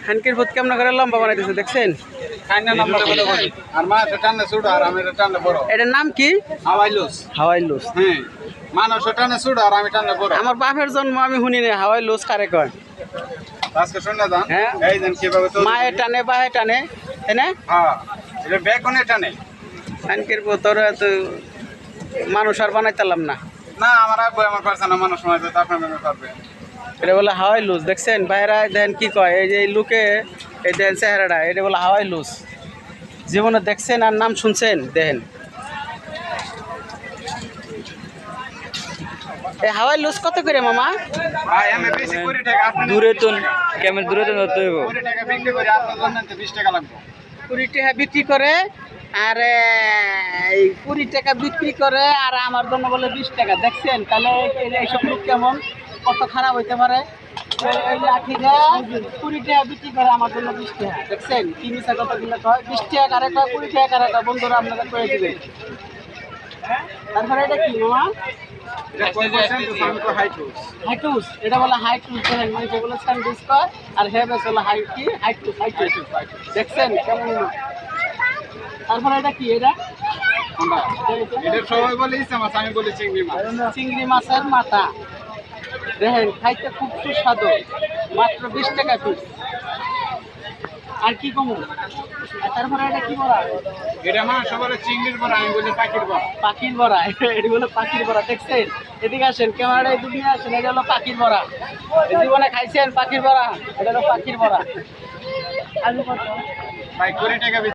হানকির ভূত কেমন করে লম্বা বানাইতেছে দেখছেন? এটার নাম কি? হাওয়াই লুস। আমার বাপের জন্ম আমি শুনি না হাওয়াই লুস কারে কয়। মায়ে টানে বাহে টানে তাই না? হানকির ভূত ওরা তো মানুষ আর বানাইতাম না। এটা বলে হাওয়াই লুজ দেখছেন বাইরা দেখেন কি কয় এই যে লুকে এই দেখেন চেহারাটা এটা বলে হাওয়াই লুজ। জীবনে দেখছেন আর নাম শুনছেন? দেখেন এই হাওয়াই লুজ কত করে মামা? দূরে তো কেমন দূরে তো 20 টাকা বিক্রি করে আর 20 টাকা বিক্রি করে আর আমার জন্য বলে 20 টাকা। দেখছেন তাহলে এইসব লোক কেমন কত খারাপ হইতে পারে? এই লাঠিটা 20 টাকা বিক্রি করে আমার জন্য 20 টাকা। দেখছেন কি মিশা কতগুলো কয় 20 টাকা কারে কয় 20 টাকা কারে কয় বন্ধুরা আপনাদের কয়ে দিবেন। তারপরে এটা কি মামা? হাইটুস এটা বলে হাইটুস মানে যেগুলো স্যান্ডউইচ কয় আর হেভেস হলো হাইটুস। দেখছেন কেমন? তারপরে এটা কি? এটা চিংড়ি মাছের মাথা দেখেন খাইতে খুব সুস্বাদু, মাত্র 20 টাকা পিস। আর কি কমু? তারপরে এটা কি বড়া? চিংড়ির বড়া, আমি বলি পাখির বড়া। পাখির বড়া এটা হলো পাখির বড়া। দেখছেন এদিকে আসেন ক্যামেরাটা এদিকে নিয়ে আসেন। এটা হলো পাখির বড়া। জীবনে খাইছেন পাখির বড়া? এটা হলো পাখির বড়া। আলু কত? ভাই 20 টাকা।